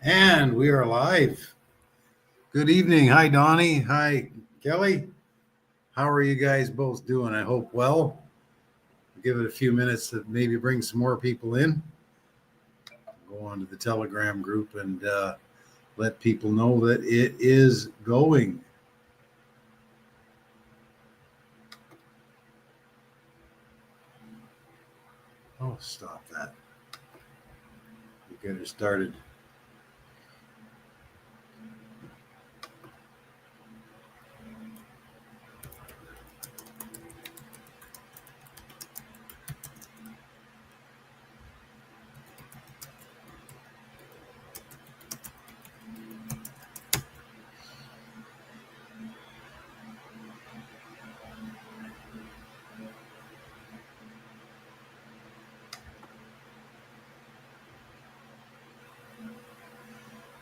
And we are live. Good evening. Hi, Donnie. Hi, Kelly. How are you guys both doing? I hope well. Give it a few minutes to maybe bring some more people in. Go on to the Telegram group and let people know that it is going. Oh, stop that. You get her started.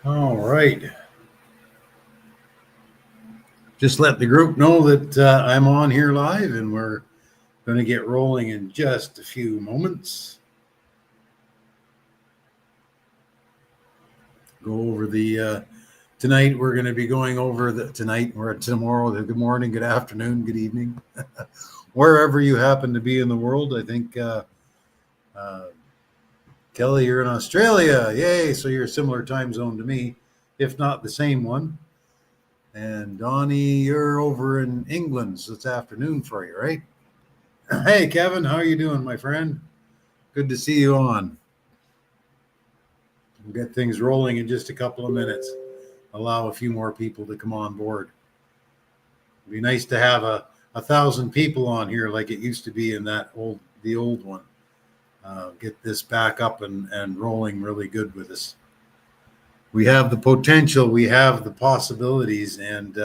All right. Just let the group know that I'm on here live and we're going to get rolling in just a few moments. Go over the tonight. We're going to be going over the tonight or tomorrow. Good morning, good afternoon, good evening, wherever you happen to be in the world. I think Kelly, you're in Australia. Yay! So you're a similar time zone to me, if not the same one. And Donnie, you're over in England, so it's afternoon for you, right? Hey, Kevin, how are you doing, my friend? Good to see you on. We'll get things rolling in just a couple of minutes. Allow a few more people to come on board. It'd be nice to have a 1,000 people on here like it used to be in the old one. Get this back up and rolling really good with us. We have the potential, we have the possibilities, and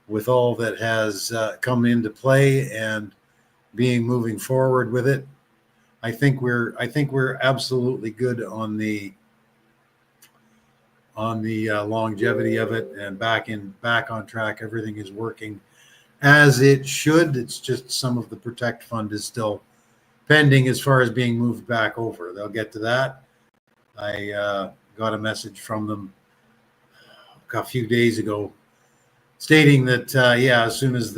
with all that has come into play and moving forward with it, I think we're absolutely good on the longevity of it and back on track. Everything is working as it should. It's just some of the Protect Fund is still pending as far as being moved back over. They'll get to that. I got a message from them a few days ago stating that as soon as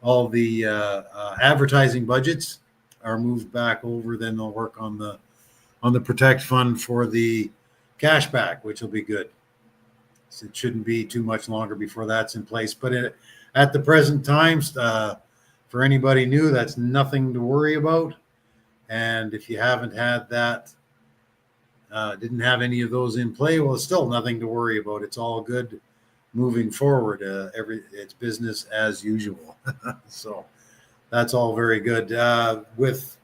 all the advertising budgets are moved back over, then they'll work on the Protect Fund for the cashback, which will be good. So it shouldn't be too much longer before that's in place. But at the present time, for anybody new, that's nothing to worry about. And if you haven't had that, didn't have any of those in play, well, it's still nothing to worry about. It's all good moving forward. It's business as usual. So that's all very good. With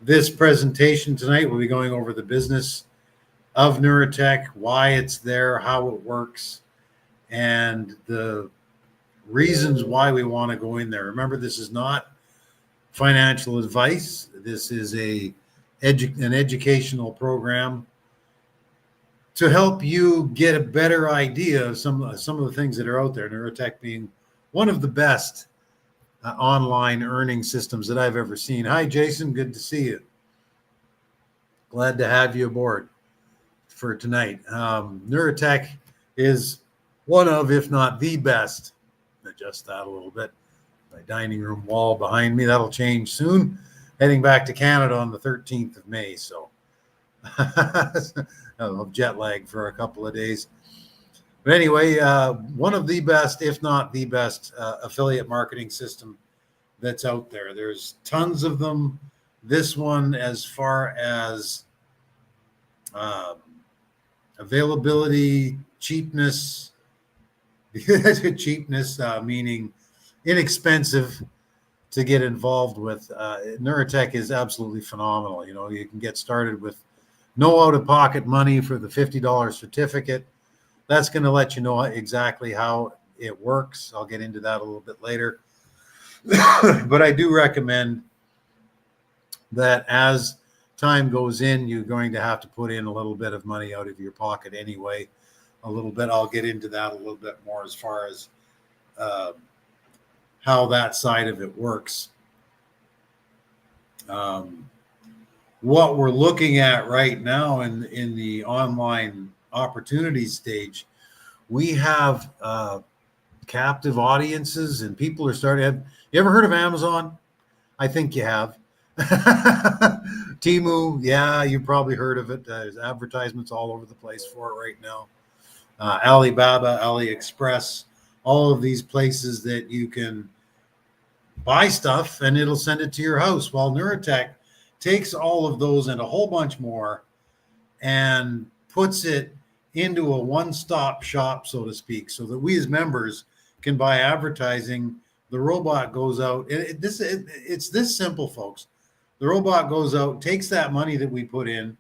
this presentation tonight, we'll be going over the business of Neuratech, why it's there, how it works, and the reasons why we want to go in there. Remember, this is not financial advice. This is an educational program to help you get a better idea of some of the things that are out there. Neuratech being one of the best online earning systems that I've ever seen. Hi, Jason. Good to see you. Glad to have you aboard for tonight. Neuratech is one of, if not the best. Adjust that a little bit. My dining room wall behind me, that'll change soon. Heading back to Canada on the 13th of May, so of jet lag for a couple of days. But anyway, one of the best, if not the best, affiliate marketing system that's out there. There's tons of them. This one, as far as availability, cheapness, meaning inexpensive to get involved with. Neuratech is absolutely phenomenal. You know, you can get started with no out-of-pocket money for the $50 certificate. That's going to let you know exactly how it works. I'll get into that a little bit later. But I do recommend that as time goes in, you're going to have to put in a little bit of money out of your pocket anyway. A little bit. I'll get into that a little bit more as far as how that side of it works. What we're looking at right now in the online opportunity stage, we have captive audiences, and people are starting. You ever heard of Amazon? I think you have. Temu, yeah, you probably heard of it. There's advertisements all over the place for it right now. Alibaba, AliExpress, all of these places that you can buy stuff and it'll send it to your house. While Neuratech takes all of those and a whole bunch more and puts it into a one-stop shop, so to speak, so that we as members can buy advertising. The robot goes out. It's this simple, folks. The robot goes out, takes that money that we put in,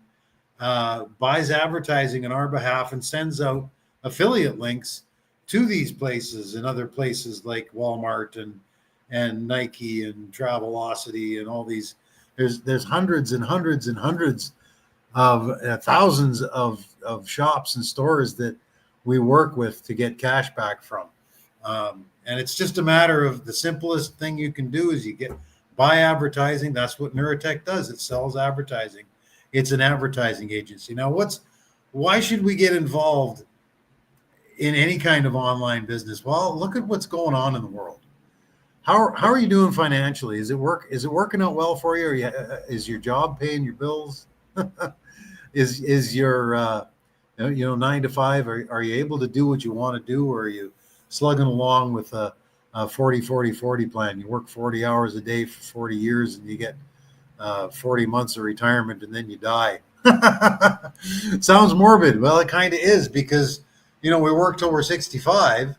buys advertising on our behalf, and sends out affiliate links to these places and other places like Walmart and Nike and Travelocity and all these. There's hundreds and hundreds and hundreds of thousands of shops and stores that we work with to get cash back from. And it's just a matter of the simplest thing you can do is you buy advertising. That's what Neuratech does. It sells advertising. It's an advertising agency. Now, why should we get involved in any kind of online business? Well, look at what's going on in the world. How are you doing financially? Is it working out well for you? Is your job paying your bills? is your 9 to 5? Are you able to do what you want to do, or are you slugging along with a 40-40-40 plan? You work 40 hours a day for 40 years, and you get 40 months of retirement, and then you die. Sounds morbid. Well, it kind of is, because we work till we're 65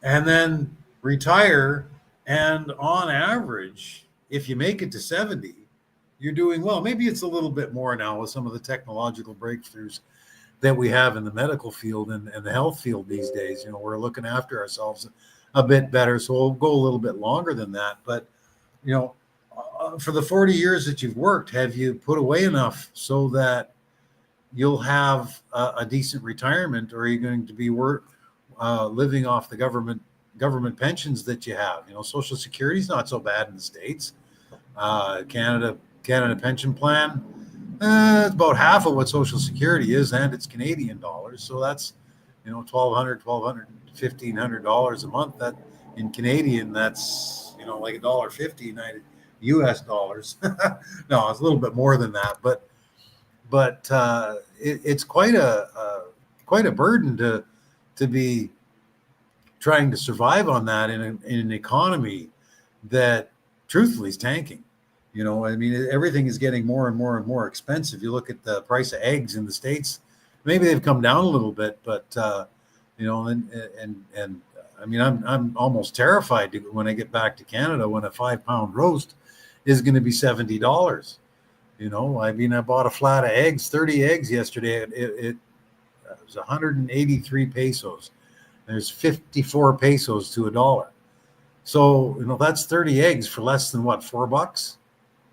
and then retire, and on average, if you make it to 70, you're doing well. Maybe it's a little bit more now with some of the technological breakthroughs that we have in the medical field and the health field these days. We're looking after ourselves a bit better, so we'll go a little bit longer than that. But for the 40 years that you've worked, have you put away enough so that you'll have a decent retirement, or are you going to be living off the government pensions that you have? Social Security is not so bad in the States. Canada pension plan, it's about half of what Social Security is, and it's Canadian dollars. So that's $1,200, $1,500 a month. That in Canadian, that's like $1.50 United US dollars. No, it's a little bit more than that, but it's quite a burden to be trying to survive on that in an economy that truthfully is tanking. Everything is getting more and more and more expensive. You look at the price of eggs in the States, maybe they've come down a little bit, but I'm almost terrified when I get back to Canada when a 5-pound roast is going to be $70. I bought a flat of eggs, 30 eggs yesterday. It was 183 pesos. There's 54 pesos to $1. So, that's 30 eggs for less than what, $4?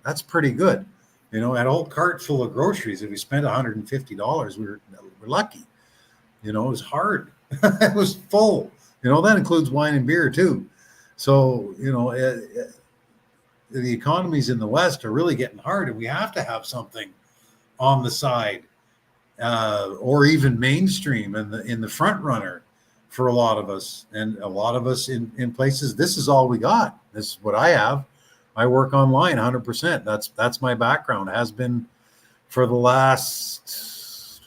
That's pretty good. That whole cart full of groceries, if we spent $150, we're lucky. It was hard. It was full. That includes wine and beer too. So, the economies in the West are really getting hard, and we have to have something on the side, or even mainstream in the front runner for a lot of us, and a lot of us in places. This is all we got. This is what I have. I work online 100%. That's my background, has been for the last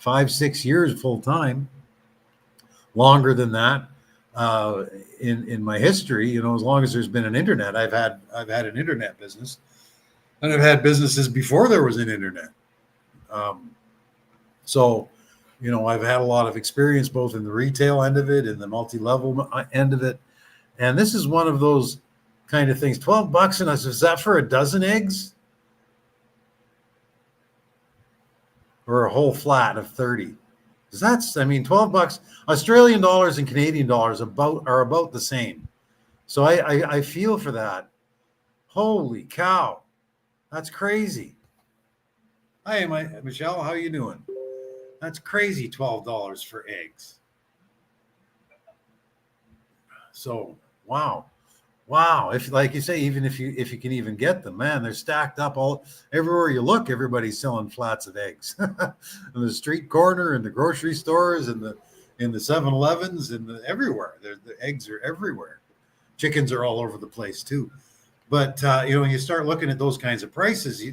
5-6 years full time. Longer than that in my history, as long as there's been an internet, I've had an internet business, and I've had businesses before there was an internet. So I've had a lot of experience both in the retail end of it and the multi-level end of it. And this is one of those kind of things. $12, and is that for a dozen eggs? Or a whole flat of 30? Because $12, Australian dollars and Canadian dollars are about the same. So I feel for that. Holy cow. That's crazy. Hi, Michelle, how are you doing? That's crazy, $12 for eggs. So, wow. Wow, if like you say, even if you can even get them, man, they're stacked up all everywhere you look. Everybody's selling flats of eggs, in the street corner, in the grocery stores, in the 7-Elevens, and everywhere. The eggs are everywhere. Chickens are all over the place too. But when you start looking at those kinds of prices,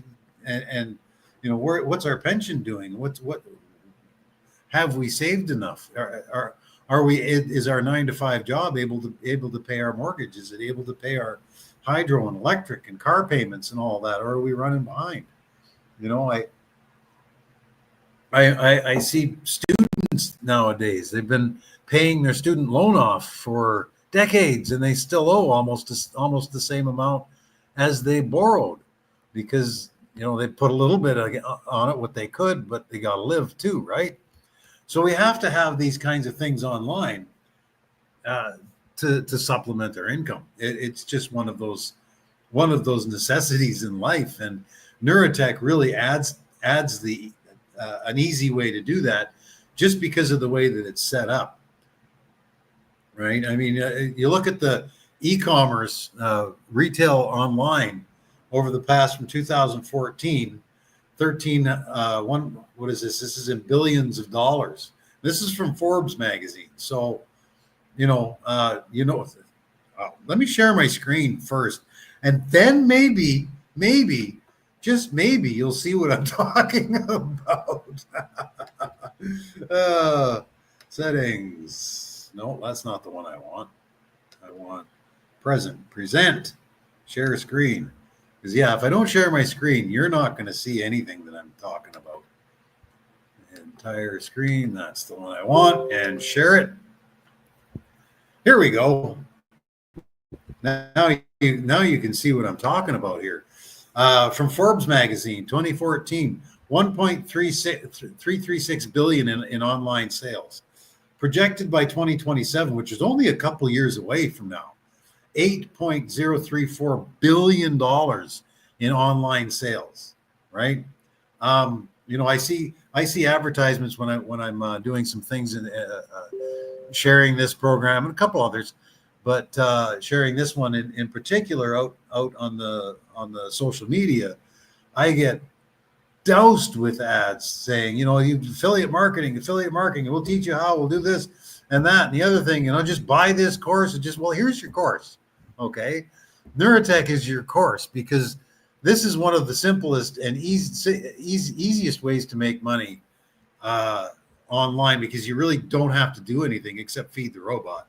and what's our pension doing? What have we saved enough? Are we? Is our 9 to 5 job able to pay our mortgage? Is it able to pay our hydro and electric and car payments and all that? Or are we running behind? I see students nowadays. They've been paying their student loan off for decades, and they still owe almost the same amount as they borrowed, because they put a little bit on it what they could, but they got to live too, right? So we have to have these kinds of things online to supplement their income. It's just one of those necessities in life, and Neuratech really adds the an easy way to do that, just because of the way that it's set up, right? I mean, you look at the e-commerce retail online over the past from 2014, 13, what is this? This is in billions of dollars. This is from Forbes magazine. So, let me share my screen first, and then maybe, just maybe, you'll see what I'm talking about. Settings. No, that's not the one I want. I want present, share screen. Because if I don't share my screen, you're not going to see anything that I'm talking about. Entire screen, that's the one I want, and share it. Here we go. Now you can see what I'm talking about here. From Forbes magazine, 2014, 1.336 billion in online sales. Projected by 2027, which is only a couple years away from now, $8.034 billion in online sales, right? I see advertisements when I'm doing some things in sharing this program and a couple others, but sharing this one in particular out on the social media, I get doused with ads saying, you affiliate marketing, we'll teach you how, we'll do this and that and the other thing, just buy this course, and here's your course. Okay, Neuratech is your course, because this is one of the simplest and easiest ways to make money online, because you really don't have to do anything except feed the robot.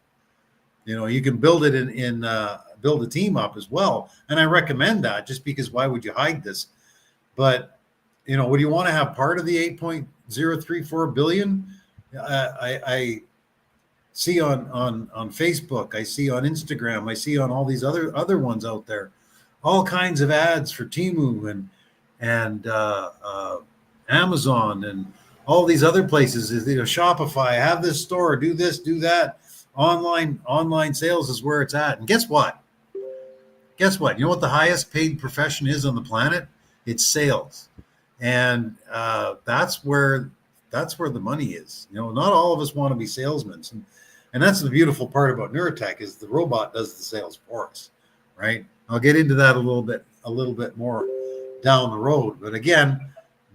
You can build it build a team up as well, and I recommend that, just because why would you hide this? But would you want to have part of the 8.034 billion? I see on Facebook, I see on Instagram, I see on all these other ones out there, all kinds of ads for Temu and Amazon and all these other places. Shopify, have this store, do this, do that. Online sales is where it's at. And guess what? You know what the highest paid profession is on the planet? It's sales. And that's where the money is. Not all of us want to be salesmen, and that's the beautiful part about Neuratech, is the robot does the sales for us, right? I'll get into that a little bit more down the road. But again,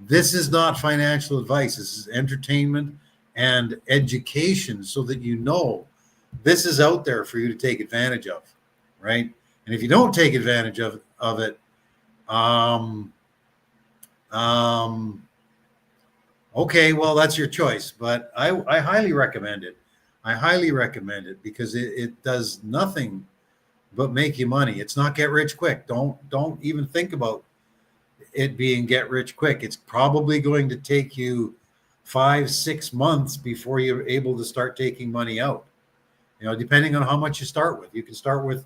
this is not financial advice. This is entertainment and education, so that this is out there for you to take advantage of, right? And if you don't take advantage of it, okay, well, that's your choice. But I highly recommend it. Because it does nothing but make you money. It's not get rich quick. Don't even think about it being get rich quick. It's probably going to take you 5-6 months before you're able to start taking money out. Depending on how much you start with. You can start with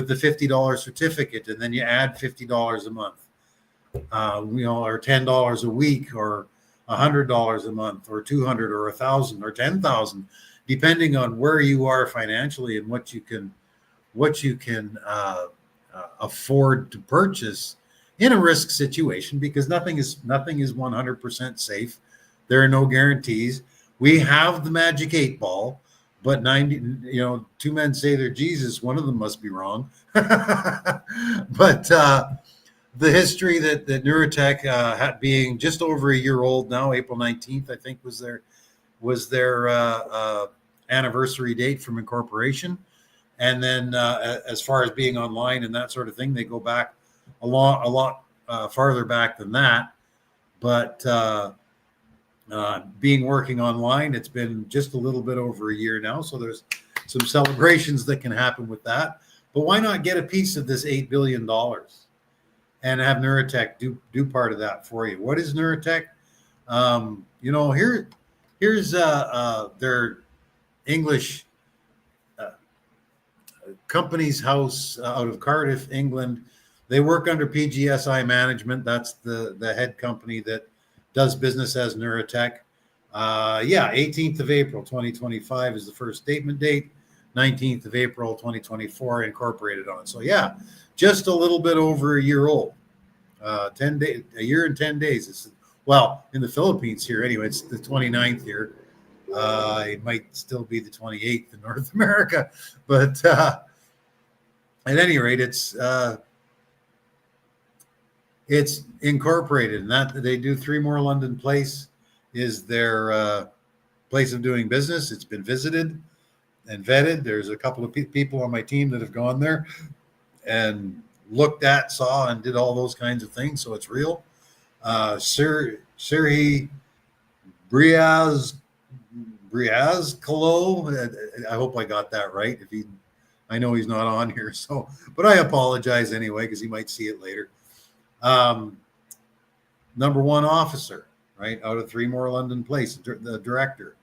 the $50 certificate, and then you add $50 a month, or $10 a week, or $100 a month, or $200, or $1,000, or $10,000, depending on where you are financially and what you can afford to purchase in a risk situation, because nothing is 100% safe. There are no guarantees. We have the magic 8 ball, but 90, two men say they're Jesus, one of them must be wrong. But the history that Neuratech being just over a year old now, April 19th, I think was their anniversary date from incorporation. And then as far as being online and that sort of thing, they go back a lot farther back than that. But being working online, it's been just a little bit over a year now. So there's some celebrations that can happen with that. But why not get a piece of this $8 billion and have Neuratech do part of that for you? What is Neuratech? Here's their English company's house out of Cardiff, England. They work under PGSI Management. That's the head company that does business as Neuratech. 18th of April, 2025 is the first statement date. 19th of April, 2024 incorporated on. So just a little bit over a year old. 10 days, a year and 10 days. In the Philippines here anyway, it's the 29th here. It might still be the 28th in North America, but at any rate, it's incorporated, and that they do 3 More London Place is their place of doing business. It's been visited and vetted. There's a couple of people on my team that have gone there and looked at, saw, and did all those kinds of things. So it's real. Serhi Briazcolo. I hope I got that right. I know he's not on here, but I apologize anyway because he might see it later. Number 1 officer, right, out of 3 More London Place, the director.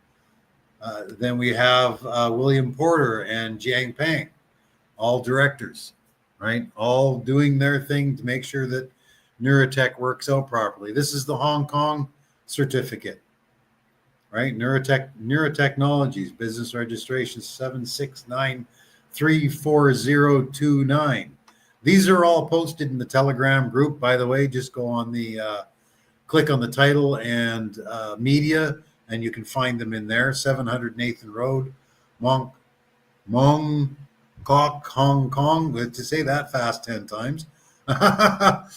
Then we have William Porter and Jiang Peng, all directors, right, all doing their thing to make sure that Neuratech works out properly. This is the Hong Kong certificate, right? Neura Technologies, business registration 7693429. These are all posted in the Telegram group, by the way. Just go on click on the title and media, and you can find them in there. 700 Nathan Road, Mong Kok, Hong Kong. To say that fast 10 times. But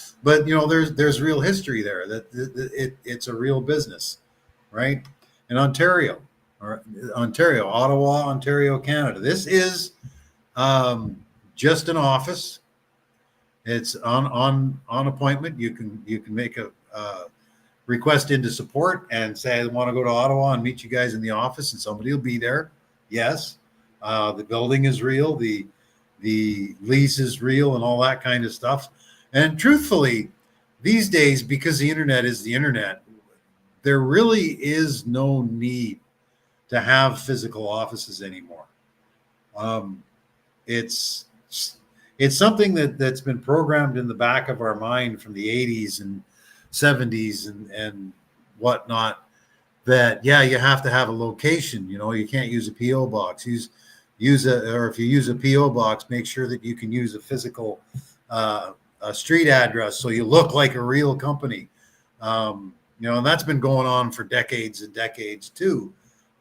there's real history there. It's a real business, right? In Ontario, Ottawa, Ontario, Canada. This is just an office. It's on appointment. You can make a request into support and say I want to go to Ottawa and meet you guys in the office, and somebody will be there. Yes, the building is real. The lease is real, and all that kind of stuff. And truthfully, these days, because the internet is the internet, there really is no need to have physical offices anymore. It's something that's been programmed in the back of our mind from the 80s and 70s and whatnot, that you have to have a location. You can't use a PO box. Or if you use a PO box, make sure that you can use a physical a street address so you look like a real company. And that's been going on for decades and decades too.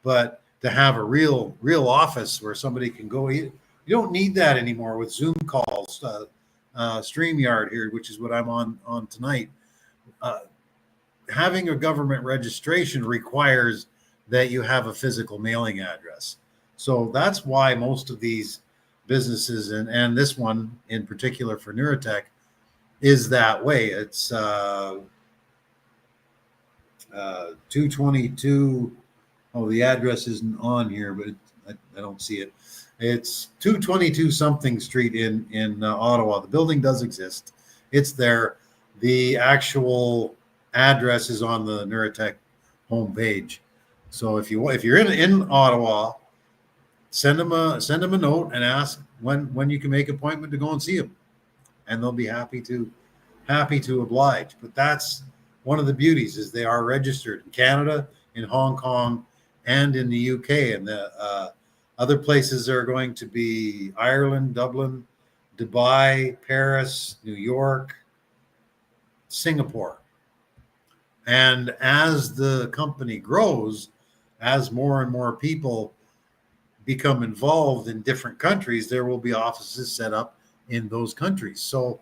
But to have a real office where somebody can go, you don't need that anymore with Zoom calls, StreamYard here, which is what I'm on tonight. Having a government registration requires that you have a physical mailing address. So that's why most of these businesses, and this one in particular for Neuratech, is that way. It's 222. Oh, the address isn't on here, but I don't see it. It's 222 something street in Ottawa. The building does exist. It's there. The actual address is on the Neuratech homepage. So if you're in Ottawa, send them a note and ask when you can make an appointment to go and see them, and they'll be happy to oblige. But that's one of the beauties, is they are registered in Canada, in Hong Kong, and in the UK. And the other places are going to be Ireland, Dublin, Dubai, Paris, New York, Singapore. And as the company grows, as more and more people become involved in different countries, there will be offices set up in those countries. So,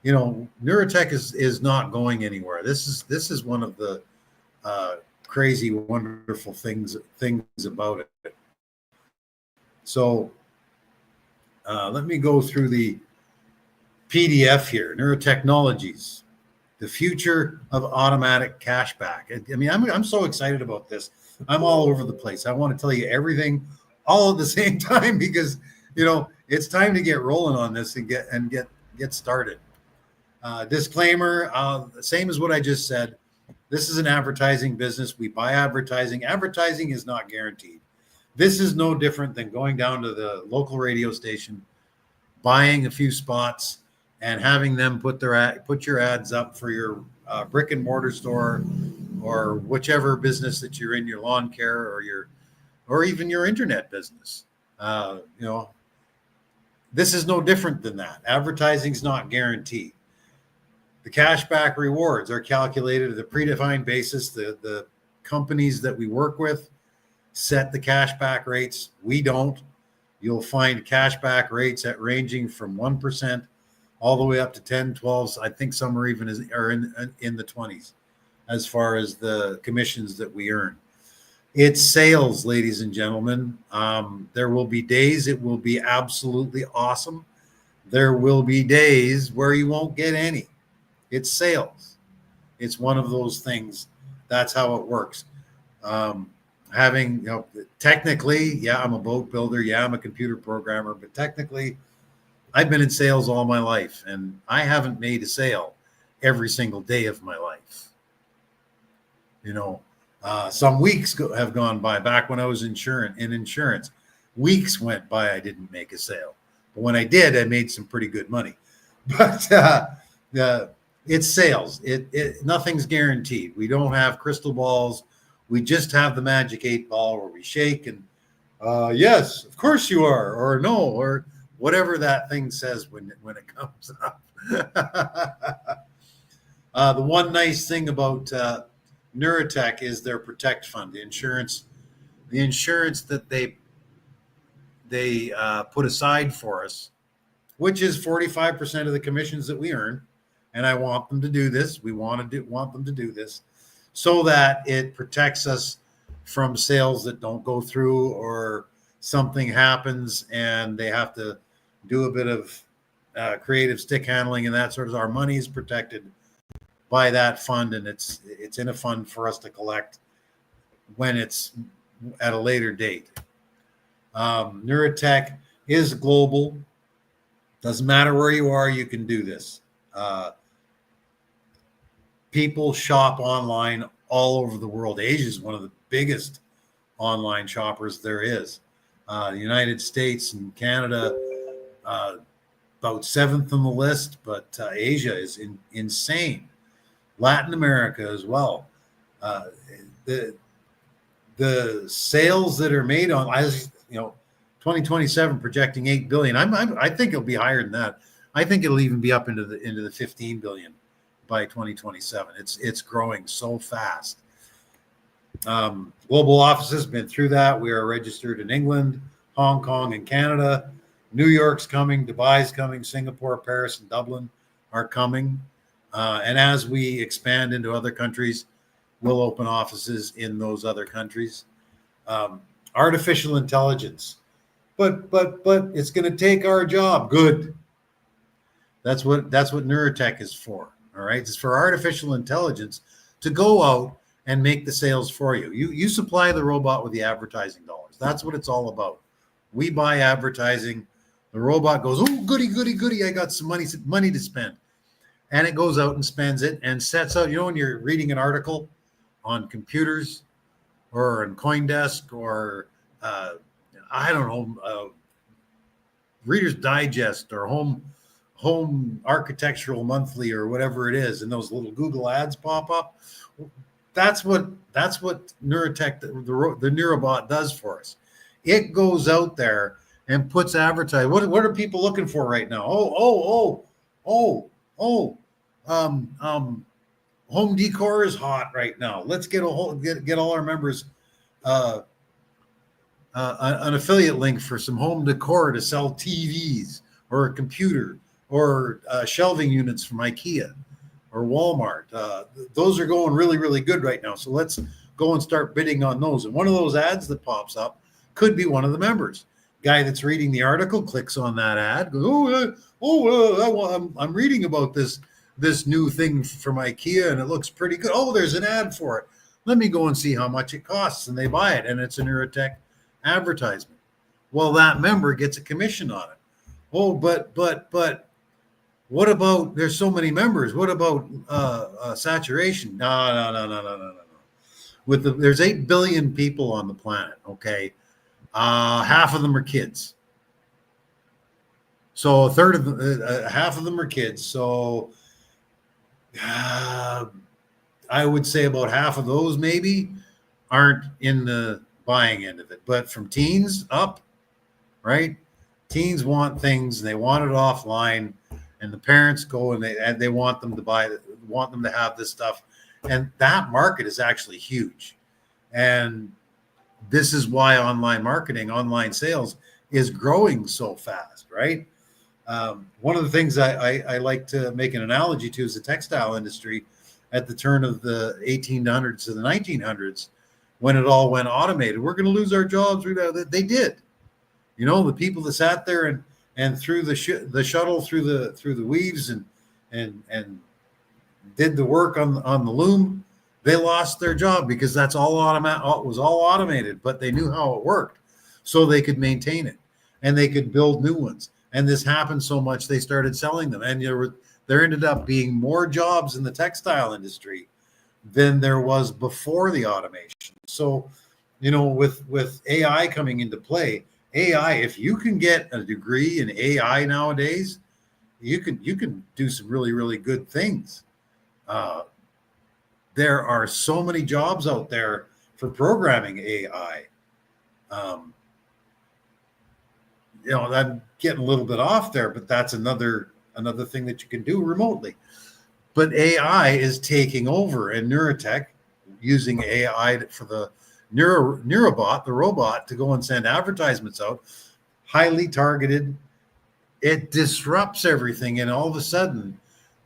Neuratech is not going anywhere. This is one of the crazy, wonderful things about it. So let me go through the PDF here. Neurotechnologies, the future of automatic cashback. I mean, I'm so excited about this. I'm all over the place. I want to tell you everything all at the same time because it's time to get rolling on this and get started. Disclaimer: same as what I just said. This is an advertising business. We buy advertising. Advertising is not guaranteed. This is no different than going down to the local radio station, buying a few spots, and having them put your ads up for your brick and mortar store or whichever business that you're in, your lawn care or even your internet business. This is no different than that. Advertising is not guaranteed. The cashback rewards are calculated at a predefined basis. The companies that we work with set the cashback rates. We don't. You'll find cashback rates at ranging from 1% all the way up to 10, 12. I think some are even in the 20s as far as the commissions that we earn. It's sales, ladies and gentlemen. There will be days it will be absolutely awesome. There will be days where you won't get any. It's sales. It's one of those things. That's how it works. Technically, yeah, I'm a boat builder. Yeah, I'm a computer programmer, but technically I've been in sales all my life and I haven't made a sale every single day of my life. Some weeks have gone by. Back when I was in insurance, weeks went by, I didn't make a sale. But when I did, I made some pretty good money. But it's sales. Nothing's guaranteed. We don't have crystal balls. We just have the magic 8 ball where we shake and yes, of course you are, or no, or whatever that thing says when it comes up. The one nice thing about Neuratech is their Protect Fund, the insurance that they put aside for us, which is 45% of the commissions that we earn. And I want them to do this. We want them to do this so that it protects us from sales that don't go through or something happens and they have to do a bit of creative stick handling and that sort of. Our money is protected by that fund, and it's in a fund for us to collect when it's at a later date. Neuratech is global. Doesn't matter where you are, you can do this. People shop online all over the world. Asia is one of the biggest online shoppers there is. The United States and Canada, about 7th on the list, but Asia is insane. Latin America as well. The sales that are made on, 2027 projecting 8 billion. I think it'll be higher than that. I think it'll even be up into the 15 billion by 2027. It's growing so fast. Global offices been through that. We are registered in England, Hong Kong, and Canada. New York's coming, Dubai's coming, Singapore, Paris, and Dublin are coming. And as we expand into other countries, we'll open offices in those other countries. Artificial intelligence, but it's going to take our job. Good. That's what Neuratech is for. All right, it's for artificial intelligence to go out and make the sales for you. You supply the robot with the advertising dollars. That's what it's all about. We buy advertising. The robot goes, oh, goody, goody, goody. I got some money to spend. And it goes out and spends it and sets out, when you're reading an article on computers or on CoinDesk or, Reader's Digest or Home Architectural Monthly or whatever it is, and those little Google ads pop up. That's what Neuratech, the Neurabot, does for us. It goes out there and puts advertising. What are people looking for right now? Home decor is hot right now. Let's get all our members an affiliate link for some home decor to sell TVs or a computer or shelving units from IKEA or Walmart. Those are going really, really good right now. So let's go and start bidding on those. And one of those ads that pops up could be one of the members. Guy that's reading the article clicks on that ad, goes, I'm reading about this new thing from IKEA and it looks pretty good. Oh, there's an ad for it. Let me go and see how much it costs. And they buy it, and it's a Neura advertisement. Well, that member gets a commission on it. Oh, but what about, there's so many members. What about saturation? No. There's 8 billion people on the planet. Okay. Half of them are kids. So a third of them, half of them are kids. So I would say about half of those maybe aren't in the buying end of it. But from teens up, right? Teens want things, and they want it offline, and the parents go and they want them to want them to have this stuff. And that market is actually huge. And this is why online marketing, online sales is growing so fast, right? One of the things I like to make an analogy to is the textile industry at the turn of the 1800s to the 1900s, when it all went automated. We're going to lose our jobs. They did. You know, the people that sat there and threw the shuttle through the weaves and did the work on the loom, they lost their job because that's all it was all automated, but they knew how it worked, so they could maintain it and they could build new ones. And this happened so much they started selling them, and there ended up being more jobs in the textile industry than there was before the automation. So, you know, with AI coming into play, AI, if you can get a degree in AI nowadays, you can do some really, really good things. There are so many jobs out there for programming AI. You know, I'm getting a little bit off there, but that's another thing that you can do remotely. But AI is taking over, and Neurotech using AI for the Neurobot, the robot, to go and send advertisements out, highly targeted. It disrupts everything, and all of a sudden,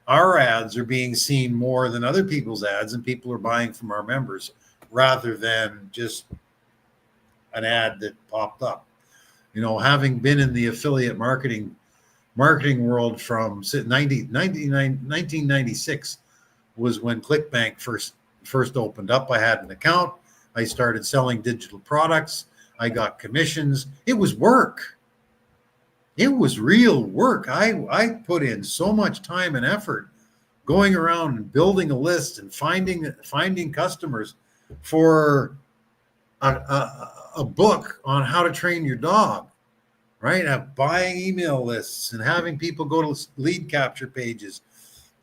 our ads are being seen more than other people's ads, and people are buying from our members rather than just an ad that popped up. You know, having been in the affiliate marketing world from 1996 was when ClickBank first opened up. I had an account. I started selling digital products. I got commissions. It was work. It was real work. I put in so much time and effort going around and building a list and finding customers for a book on how to train your dog, right? Buying email lists and having people go to lead capture pages,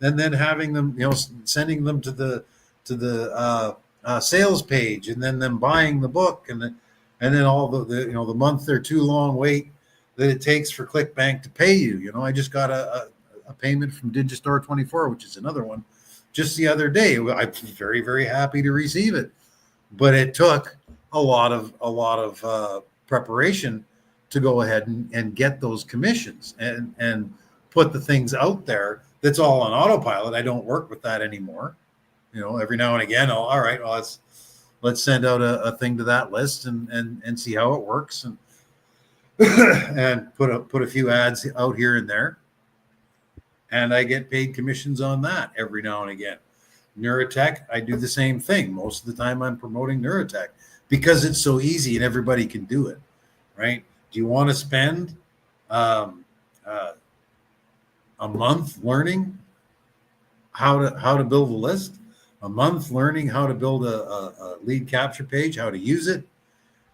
and then having them, you know, sending them to the sales page, and then them buying the book, and then all the you know, the month or two long wait that it takes for ClickBank to pay you. You know, I just got a payment from Digistore24, which is another one, just the other day. I'm very, very happy to receive it, but it took a lot of preparation to go ahead and get those commissions and put the things out there. That's all on autopilot. I don't work with that anymore. You know, every now and again, all right, well, let's send out a thing to that list and see how it works, and and put a few ads out here and there, and I get paid commissions on that every now and again. Neurotech, I do the same thing. Most of the time I'm promoting Neurotech because it's so easy and everybody can do it, right? Do you want to spend a month learning how to build a list, a month learning how to build a lead capture page, how to use it,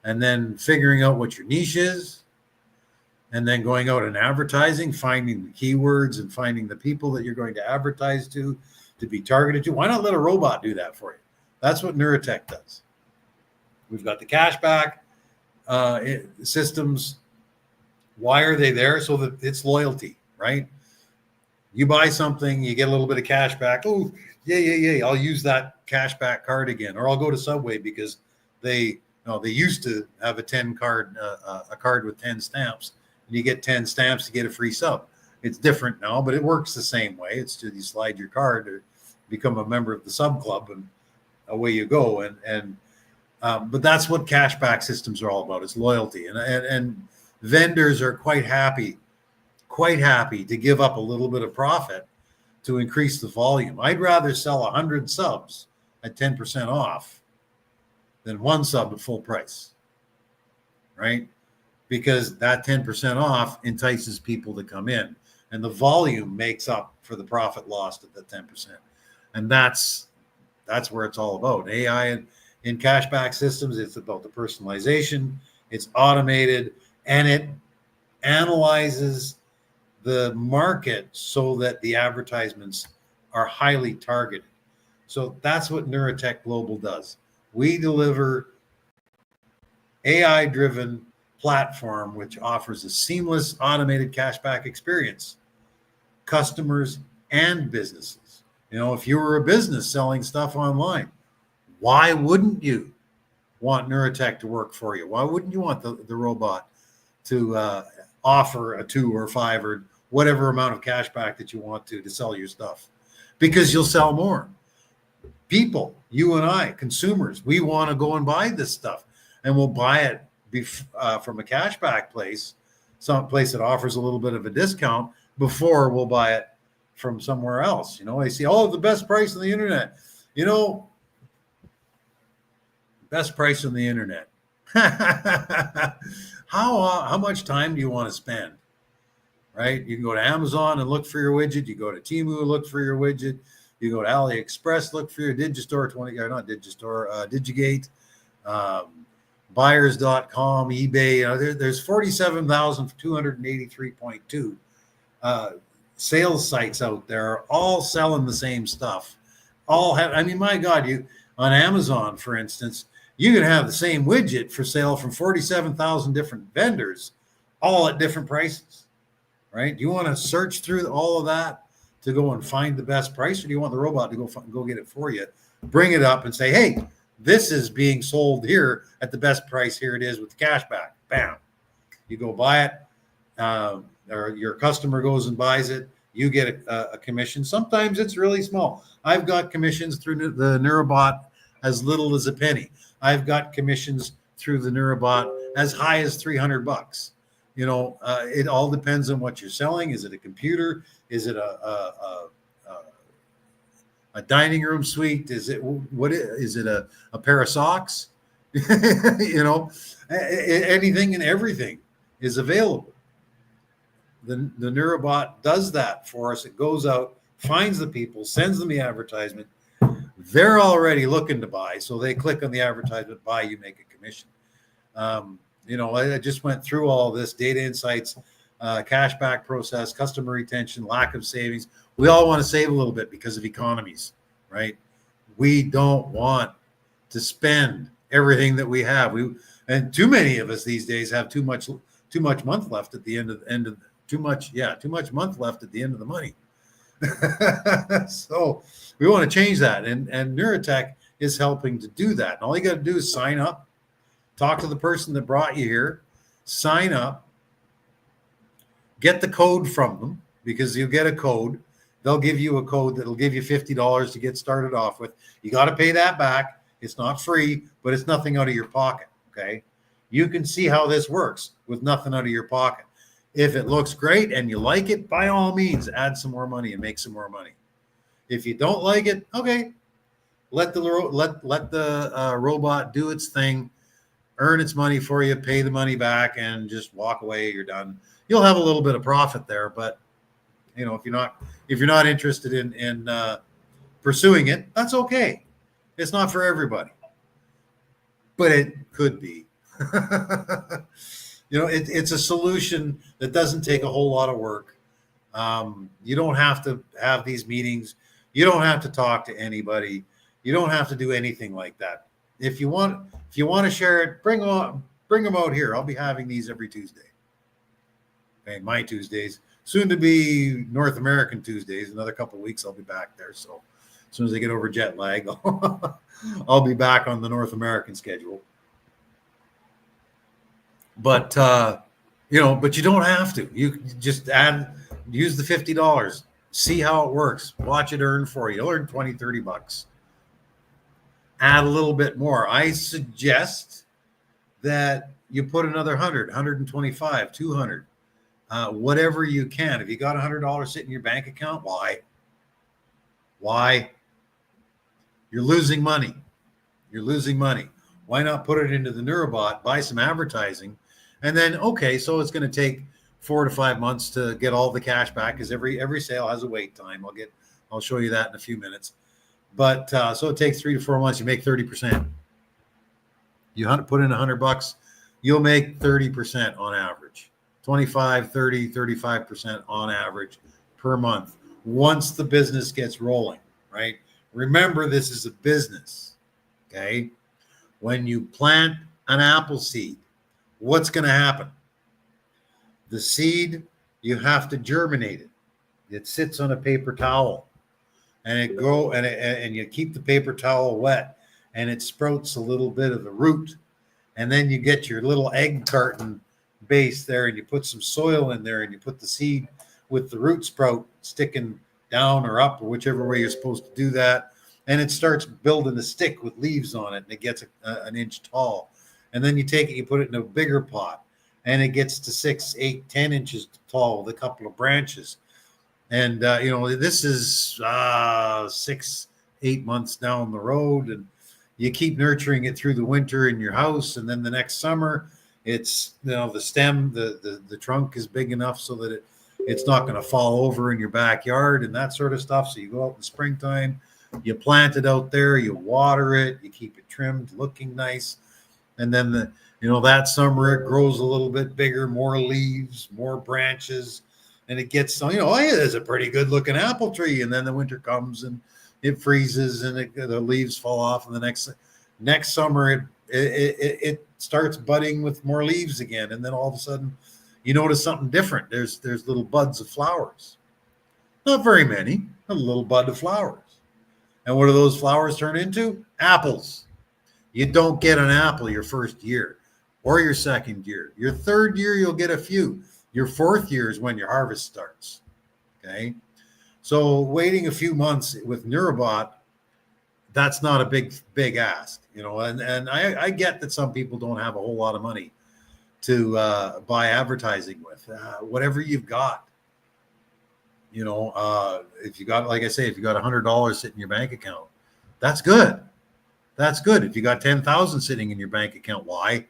and then figuring out what your niche is, and then going out and advertising, finding the keywords and finding the people that you're going to advertise to be targeted to? Why not let a robot do that for you? That's what Neurotech does. We've got the cashback systems. Why are they there? So that it's loyalty, right? You buy something, you get a little bit of cash back. Oh, yeah. I'll use that cashback card again, or I'll go to Subway because they No, they used to have a 10 card, a card with 10 stamps. And you get 10 stamps, you get a free sub. It's different now, but it works the same way. It's just you slide your card to become a member of the sub club, and away you go. But that's what cashback systems are all about. It's loyalty, and vendors are quite happy to give up a little bit of profit to increase the volume. I'd rather sell 100 subs at 10% off than one sub at full price, right? Because that 10% off entices people to come in, and the volume makes up for the profit lost at the 10%. And that's where it's all about. AI in cashback systems, it's about the personalization, it's automated, and it analyzes the market so that the advertisements are highly targeted. So that's what Neura Global does. We deliver AI-driven platform which offers a seamless automated cashback experience, customers and businesses. You know, if you were a business selling stuff online, why wouldn't you want Neura to work for you? Why wouldn't you want the robot to offer a 2 or 5 or whatever amount of cashback that you want to sell your stuff? Because you'll sell more. People, you and I, consumers, we want to go and buy this stuff, and we'll buy it from a cashback place, some place that offers a little bit of a discount, before we'll buy it from somewhere else. You know, I see, oh, the best price on the internet. You know, best price on the internet. How much time do you want to spend? Right? You can go to Amazon and look for your widget. You go to Temu, look for your widget. You go to AliExpress, look for your Digistore, Digigate, buyers.com, eBay. You know, there's 47,283.2 sales sites out there, all selling the same stuff. All have, I mean, my God, you on Amazon, for instance, you can have the same widget for sale from 47,000 different vendors, all at different prices, right? Do you want to search through all of that to go and find the best price, or do you want the robot to go get it for you, bring it up and say, hey, this is being sold here at the best price. Here it is with the cashback. Bam. You go buy it, or your customer goes and buys it. You get a commission. Sometimes it's really small. I've got commissions through the NeuraBot as little as a penny. I've got commissions through the NeuraBot as high as $300. You know, it all depends on what you're selling. Is it a computer? Is it a dining room suite? Is it a pair of socks? You know, anything and everything is available. The NeuraBot does that for us. It goes out, finds the people, sends them the advertisement. They're already looking to buy, so they click on the advertisement, buy, you make a commission. You know, I just went through all this data insights, cashback process, customer retention, lack of savings. We all want to save a little bit because of economies, right? We don't want to spend everything that we have. And too many of us these days have too much month left at the end of too much month left at the end of the money. So we want to change that, and Neura is helping to do that. And all you got to do is sign up, talk to the person that brought you here, sign up, get the code from them, because you'll get a code. They'll give you a code that'll give you $50 to get started off with. You got to pay that back. It's not free, but it's nothing out of your pocket. Okay. You can see how this works with nothing out of your pocket. If it looks great and you like it, by all means, add some more money and make some more money. If you don't like it, okay, let the robot do its thing, earn its money for you, pay the money back, and just walk away. You're done. You'll have a little bit of profit there, but you know, if you're not interested in pursuing it, that's okay. It's not for everybody, but it could be. You know, it's a solution that doesn't take a whole lot of work. You don't have to have these meetings. You don't have to talk to anybody. You don't have to do anything like that. If you want to share it, bring them out here. I'll be having these every Tuesday. Okay, my Tuesdays, soon to be North American Tuesdays. Another couple of weeks, I'll be back there. So as soon as I get over jet lag, I'll be back on the North American schedule. But but you don't have to. You just use the $50, see how it works, watch it earn for you. You'll earn 20, $30. Add a little bit more. I suggest that you put another 100, 125, 200, whatever you can. If you got $100 sitting in your bank account, why? You're losing money. You're losing money. Why not put it into the Neurabot, buy some advertising, and then okay, so it's going to take 4 to 5 months to get all the cash back because every sale has a wait time. I'll show you that in a few minutes. But so it takes 3 to 4 months. You make 30%. You put in $100, you'll make 30% on average. 25, 30, 35% on average per month once the business gets rolling, right? Remember, this is a business, okay? When you plant an apple seed, what's going to happen? The seed, you have to germinate it. It sits on a paper towel, and and you keep the paper towel wet, and it sprouts a little bit of the root, and then you get your little egg carton base there, and you put some soil in there, and you put the seed with the root sprout sticking down or up, or whichever way you're supposed to do that. And it starts building a stick with leaves on it, and it gets an inch tall. And then you take it, you put it in a bigger pot, and it gets to 6, 8, 10 inches tall with a couple of branches. And this is 6, 8 months down the road, and you keep nurturing it through the winter in your house, and then the next summer, it's the stem, the trunk is big enough so that it's not going to fall over in your backyard and that sort of stuff. So you go out in the springtime, you plant it out there, you water it, you keep it trimmed, looking nice, and then that summer it grows a little bit bigger, more leaves, more branches, and it gets there's a pretty good looking apple tree. And then the winter comes and it freezes and the leaves fall off, and the next summer it starts budding with more leaves again, and then all of a sudden you notice something different. There's little buds of flowers, not very many, a little bud of flowers. And what do those flowers turn into? Apples. You don't get an apple your first year or your second year. Your third year, you'll get a few. Your fourth year is when your harvest starts. Okay. So waiting a few months with Neurabot, that's not a big ask, and I get that some people don't have a whole lot of money to buy advertising with. Whatever you've got. If you got, like I say, if you got $100 sitting in your bank account, that's good. That's good. If you got 10,000 sitting in your bank account, why?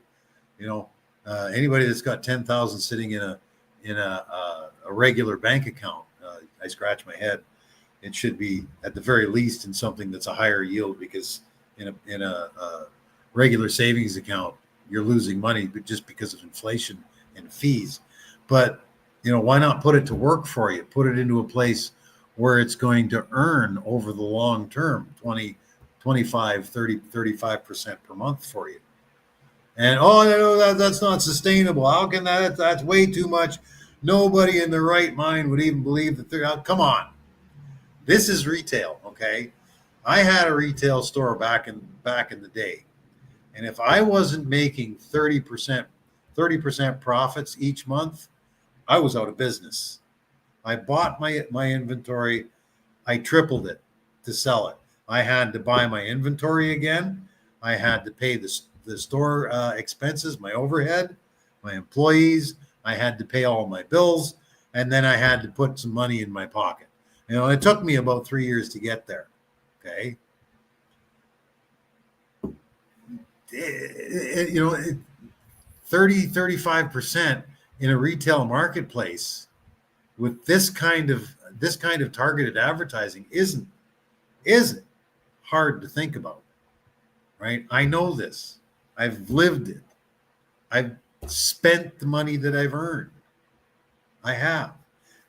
Anybody that's got 10,000 sitting in a regular bank account, I scratch my head. It should be at the very least in something that's a higher yield, because in a regular savings account, you're losing money, but just because of inflation and fees. But why not put it to work for you? Put it into a place where it's going to earn over the long term, 20, 25, 30, 35% per month for you. And that's not sustainable. How can that's way too much. Nobody in their right mind would even believe that come on. This is retail, okay? I had a retail store back in the day. And if I wasn't making 30% profits each month, I was out of business. I bought my inventory. I tripled it to sell it. I had to buy my inventory again. I had to pay the store expenses, my overhead, my employees. I had to pay all my bills. And then I had to put some money in my pocket. It took me about 3 years to get there. Okay. 30, 35% in a retail marketplace with this kind of targeted advertising isn't hard to think about, right? I know this. I've lived it. I've spent the money that I've earned. I have.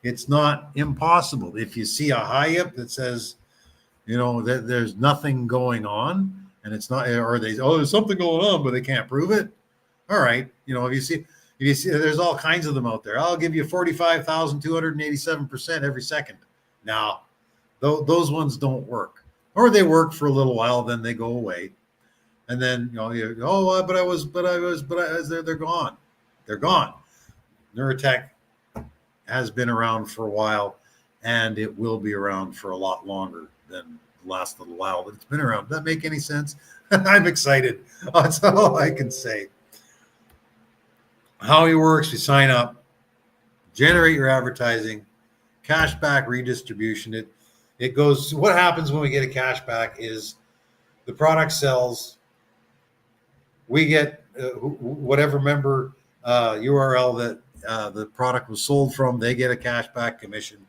It's not impossible. If you see a high-up that says, that there's nothing going on, and it's not, or there's something going on, but they can't prove it. All right. If you see, there's all kinds of them out there. I'll give you 45,287% every second. Now, those ones don't work, or they work for a little while, then they go away, and then they're gone. they're gone. Neuratech has been around for a while, and it will be around for a lot longer than the last little while that it's been around. Does that make any sense? I'm excited. That's all I can say. How it works, you sign up, generate your advertising, cashback redistribution. It goes. What happens when we get a cashback is the product sells. We get whatever member URL that the product was sold from. They get a cashback commission.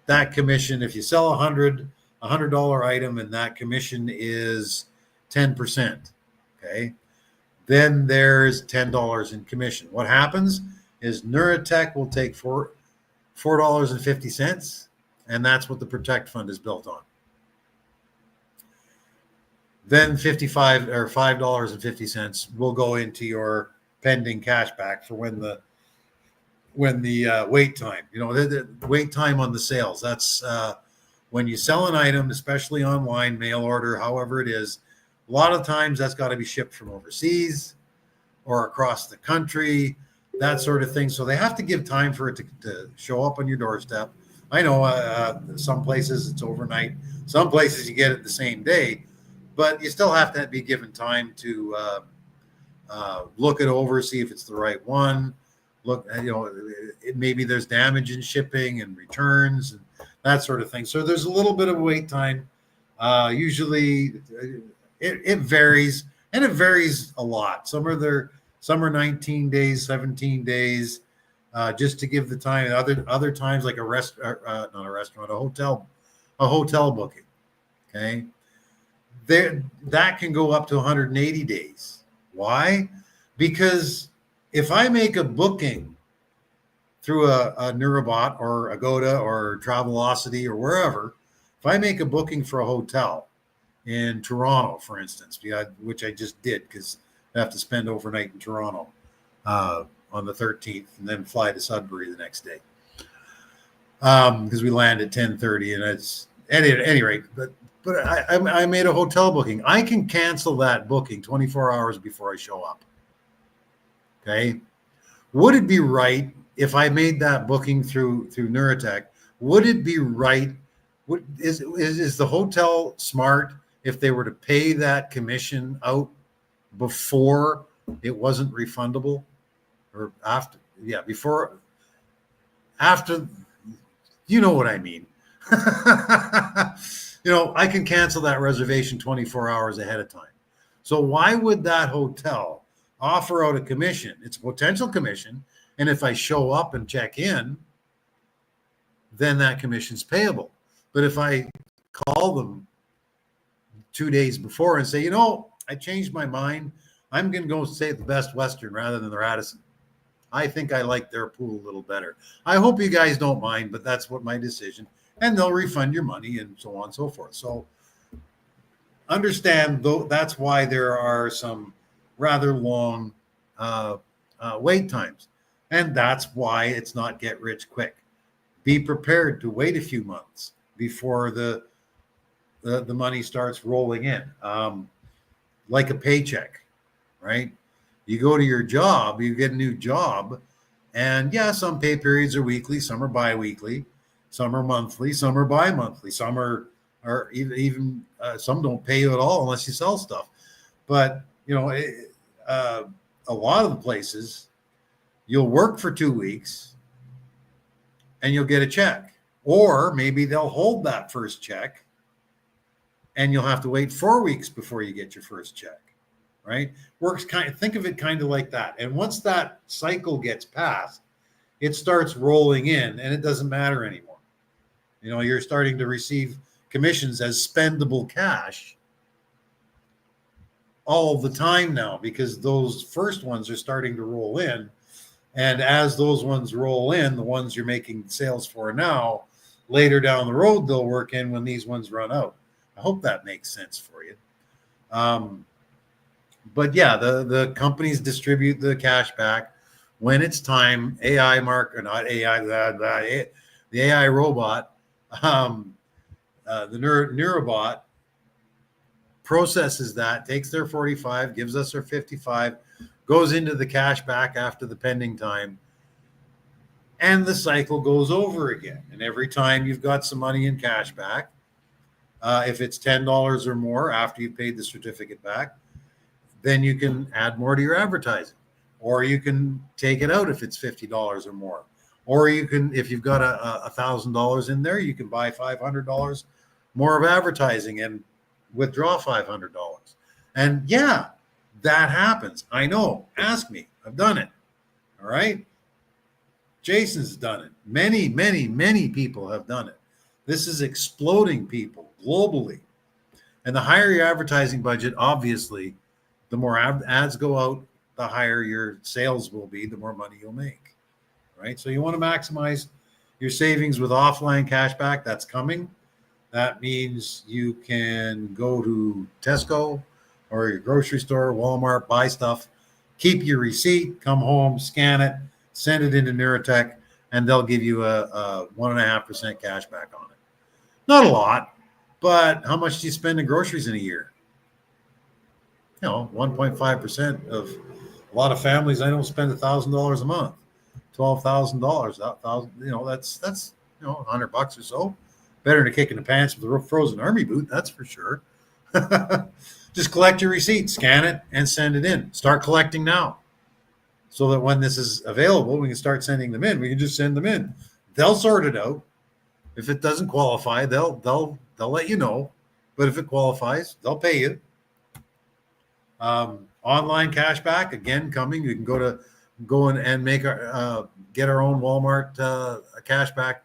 That commission, if you sell $100 item, and that commission is 10%. Okay, then there's $10 in commission. What happens is Neuratech will take $4.50, and that's what the Protect Fund is built on. Then $5.50 will go into your pending cashback for when the wait time. The wait time on the sales. That's when you sell an item, especially online, mail order, however it is. A lot of times that's got to be shipped from overseas or across the country, that sort of thing. So they have to give time for it to show up on your doorstep. I know some places it's overnight. Some places you get it the same day, but you still have to be given time to look it over, see if it's the right one. Look, maybe there's damage in shipping and returns and that sort of thing. So there's a little bit of wait time. Usually it varies, and it varies a lot. Some are 19 days, 17 days, just to give the time. Other times, like not a restaurant, a hotel booking. Okay, that can go up to 180 days. Why? Because if I make a booking through a Neurabot or Agoda or Travelocity or wherever, if I make a booking for a hotel in Toronto, for instance, which I just did because I have to spend overnight in Toronto on the 13th and then fly to Sudbury the next day because we land at 10:30, and it's at any rate. But I made a hotel booking. I can cancel that booking 24 hours before I show up. Okay, would it be right if I made that booking through Neuratech? Would it be right? Is the hotel smart if they were to pay that commission out before it wasn't refundable, or after? Yeah, before, after. You know what I mean. I can cancel that reservation 24 hours ahead of time. So why would that hotel offer out a commission? It's a potential commission, and if I show up and check in, then that commission's payable. But if I call them 2 days before and say, I changed my mind, I'm going to go stay at the Best Western rather than the Radisson. I think I like their pool a little better. I hope you guys don't mind, but that's what my decision. And they'll refund your money and so on and so forth. So understand, though, that's why there are some rather long wait times. And that's why it's not get rich quick. Be prepared to wait a few months before the money starts rolling in, like a paycheck, right? You go to your job, you get a new job, and yeah, some pay periods are weekly, some are bi-weekly, some are monthly, some are bi-monthly, some are even some don't pay you at all unless you sell stuff. But a lot of the places, you'll work for 2 weeks and you'll get a check, or maybe they'll hold that first check and you'll have to wait 4 weeks before you get your first check. Right? Think of it kind of like that. And once that cycle gets passed, it starts rolling in, and it doesn't matter anymore. You're starting to receive commissions as spendable cash all the time now, because those first ones are starting to roll in. And as those ones roll in, the ones you're making sales for now, later down the road, they'll work in when these ones run out. I hope that makes sense for you. But yeah, the companies distribute the cash back when it's time. The AI robot, the Neurabot processes that, takes their 45, gives us our 55, goes into the cash back after the pending time, and the cycle goes over again. And every time you've got some money in cash back, if it's $10 or more after you've paid the certificate back, then you can add more to your advertising, or you can take it out if it's $50 or more, or you can, if you've got $1,000 in there, you can buy $500 more of advertising and withdraw $500. And yeah, that happens. I know. Ask me. I've done it. All right. Jason's done it. Many, many, many people have done it. This is exploding people globally. And the higher your advertising budget, obviously, the more ads go out, the higher your sales will be, the more money you'll make. Right? So you want to maximize your savings with offline cashback. That's coming. That means you can go to Tesco or your grocery store, Walmart, buy stuff, keep your receipt, come home, scan it, send it into Neura, and they'll give you a 1.5% cash back on it. Not a lot, but how much do you spend in groceries in a year? 1.5% of a lot of families I know spend $1,000 a month, $12,000. That's $100 or so. Better than a kick in the pants with a frozen army boot, that's for sure. Just collect your receipt, scan it, and send it in. Start collecting now, so that when this is available, we can start sending them in. We can just send them in. They'll sort it out. If it doesn't qualify, they'll let you know. But if it qualifies, they'll pay you. Online cashback again coming. You can go and make get our own Walmart cashback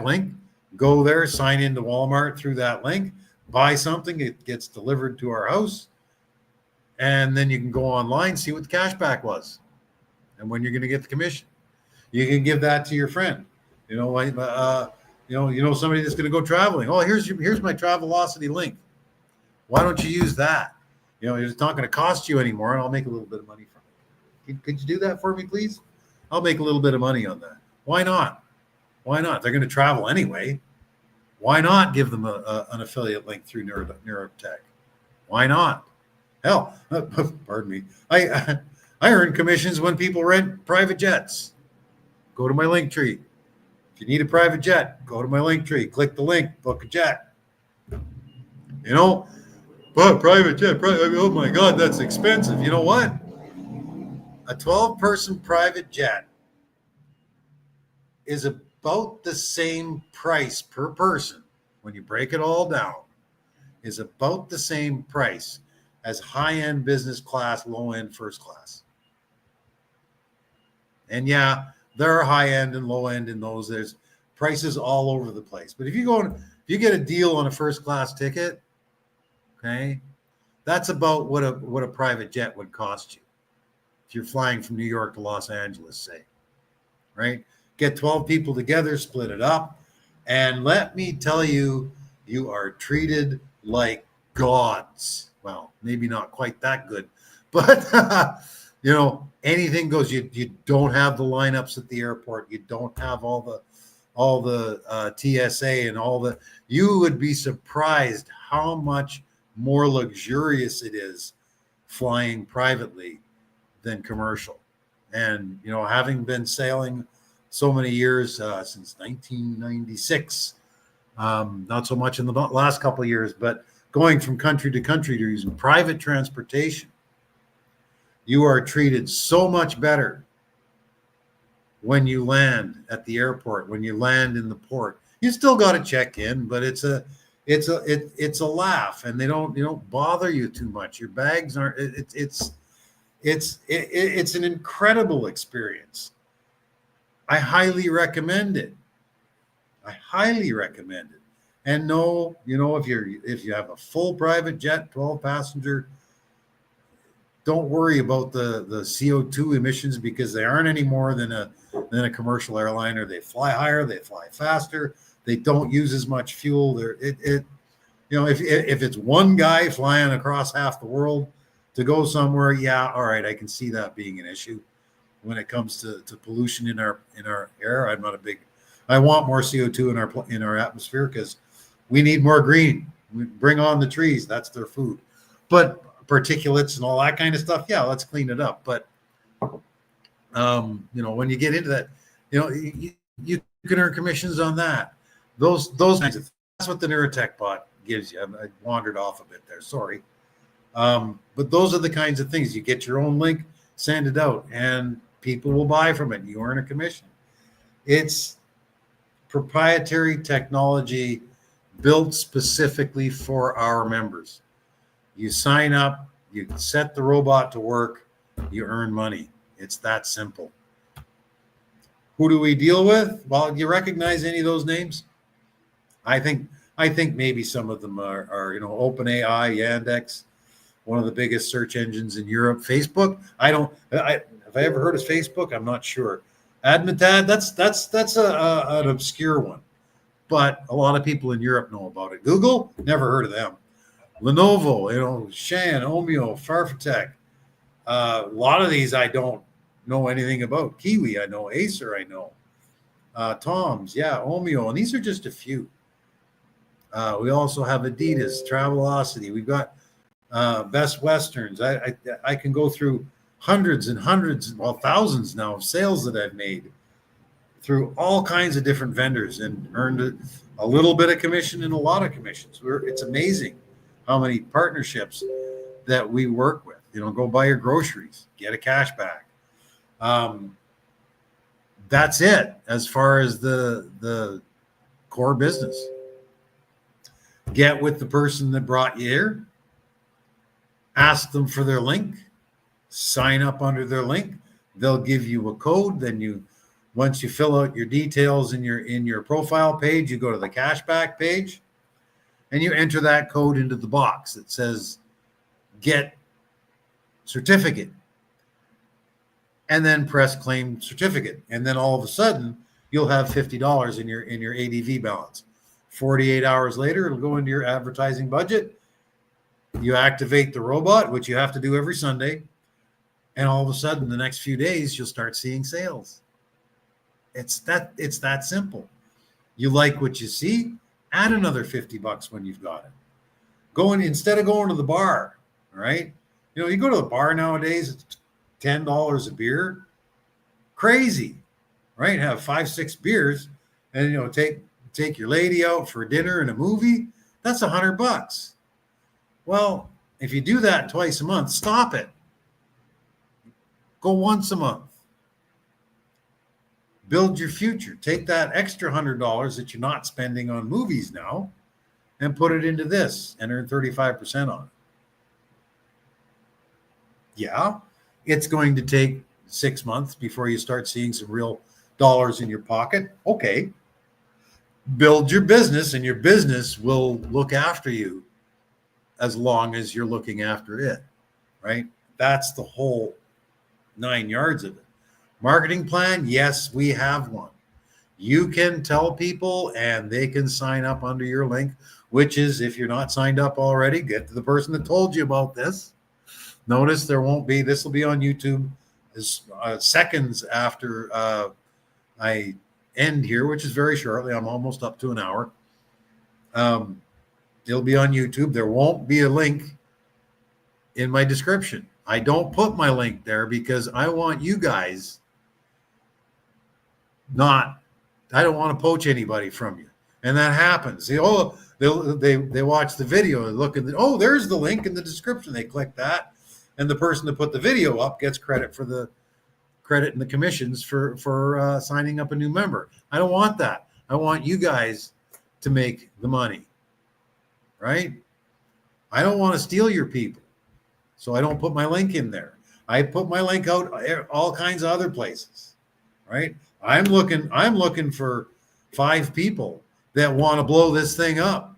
link. Go there, sign into Walmart through that link, buy something, it gets delivered to our house, and then you can go online, see what the cashback was, and when you're going to get the commission. You can give that to your friend. Somebody that's going to go traveling. Oh, here's my Travelocity link. Why don't you use that? It's not going to cost you anymore, and I'll make a little bit of money from it. Could you do that for me, please? I'll make a little bit of money on that. Why not? Why not? They're going to travel anyway. Why not give them an affiliate link through Neura? Why not? Hell, pardon me. I earn commissions when people rent private jets. Go to my link tree. If you need a private jet, go to my link tree. Click the link, book a jet. But private jet, oh my God, that's expensive. You know what? A 12-person private jet is about the same price per person, when you break it all down, is about the same price as high-end business class, low-end first class. And yeah, there are high-end and low-end in those. There's prices all over the place. But if you get a deal on a first class ticket, okay, that's about what a private jet would cost you if you're flying from New York to Los Angeles, say, right? Get 12 people together, split it up, and let me tell you, you are treated like gods. Well, maybe not quite that good, but anything goes. You don't have the lineups at the airport. You don't have all the TSA and all the. You would be surprised how much more luxurious it is flying privately than commercial. And having been sailing so many years, since 1996, not so much in the last couple of years, but going from country to country to using private transportation, you are treated so much better when you land at the airport, when you land in the port. You still got to check in, but it's a laugh, and they don't bother you too much. Your bags aren't. It's an incredible experience. I highly recommend it. And no, if you have a full private jet, 12 passenger, don't worry about the CO2 emissions, because they aren't any more than a commercial airliner. They fly higher, they fly faster, they don't use as much fuel. If it's one guy flying across half the world to go somewhere, yeah, all right, I can see that being an issue. When it comes to pollution in our air, I want more CO2 in our atmosphere, because we need more green. We bring on the trees, that's their food. But particulates and all that kind of stuff. Yeah, let's clean it up. But when you get into that, you can earn commissions on that. Those kinds of things. That's what the Neurotech bot gives you. I wandered off a bit there. Sorry. But those are the kinds of things. You get your own link, send it out, and people will buy from it. You earn a commission. It's proprietary technology built specifically for our members. You sign up, you set the robot to work, you earn money. It's that simple. Who do we deal with? Well, do you recognize any of those names? I think maybe some of them are OpenAI, Yandex, one of the biggest search engines in Europe. Facebook, have I ever heard of Facebook? I'm not sure. Admitad, that's an obscure one, but a lot of people in Europe know about it. Google, never heard of them. Lenovo, Shan, Omeo, Farfetech. A lot of these I don't know anything about. Kiwi, I know. Acer, I know. Tom's, yeah, Omeo, and these are just a few. We also have Adidas, Travelocity. We've got Best Westerns. I can go through hundreds and hundreds, well, thousands now of sales that I've made through all kinds of different vendors and earned a little bit of commission and a lot of commissions. It's amazing how many partnerships that we work with. Go buy your groceries, get a cash back. That's it as far as the core business. Get with the person that brought you here, ask them for their link, sign up under their link. They'll give you a code. Then once you fill out your details in your profile page, you go to the cashback page and you enter that code into the box that says get certificate, and then press claim certificate. And then all of a sudden you'll have $50 in your ADV balance. 48 hours later, it'll go into your advertising budget. You activate the robot, which you have to do every Sunday. And all of a sudden, the next few days, you'll start seeing sales. It's that simple. You like what you see, add another $50 when you've got it. Instead of going to the bar, right? You go to the bar nowadays, it's $10 a beer. Crazy, right? Have 5-6 beers and take your lady out for dinner and a movie. That's $100. Well, if you do that twice a month, stop it. Go once a month. Build your future. Take that extra $100 that you're not spending on movies now and put it into this and earn 35% on it. Yeah, it's going to take 6 months before you start seeing some real dollars in your pocket. Okay. Build your business and your business will look after you as long as you're looking after it, right? That's the whole 9 yards of it. Marketing plan, yes, we have one. You can tell people and they can sign up under your link, which is, if you're not signed up already, get to the person that told you about this. Notice this will be on YouTube seconds after I end here, which is very shortly. I'm almost up to an hour. It'll be on YouTube. There won't be a link in my description. I don't put my link there because I want you guys I don't want to poach anybody from you. And that happens. They watch the video and look there's the link in the description. They click that. And the person that put the video up gets credit and the commissions for signing up a new member. I don't want that. I want you guys to make the money, right? I don't want to steal your people, so I don't put my link in there. I put my link out all kinds of other places, right? I'm looking for 5 people that want to blow this thing up.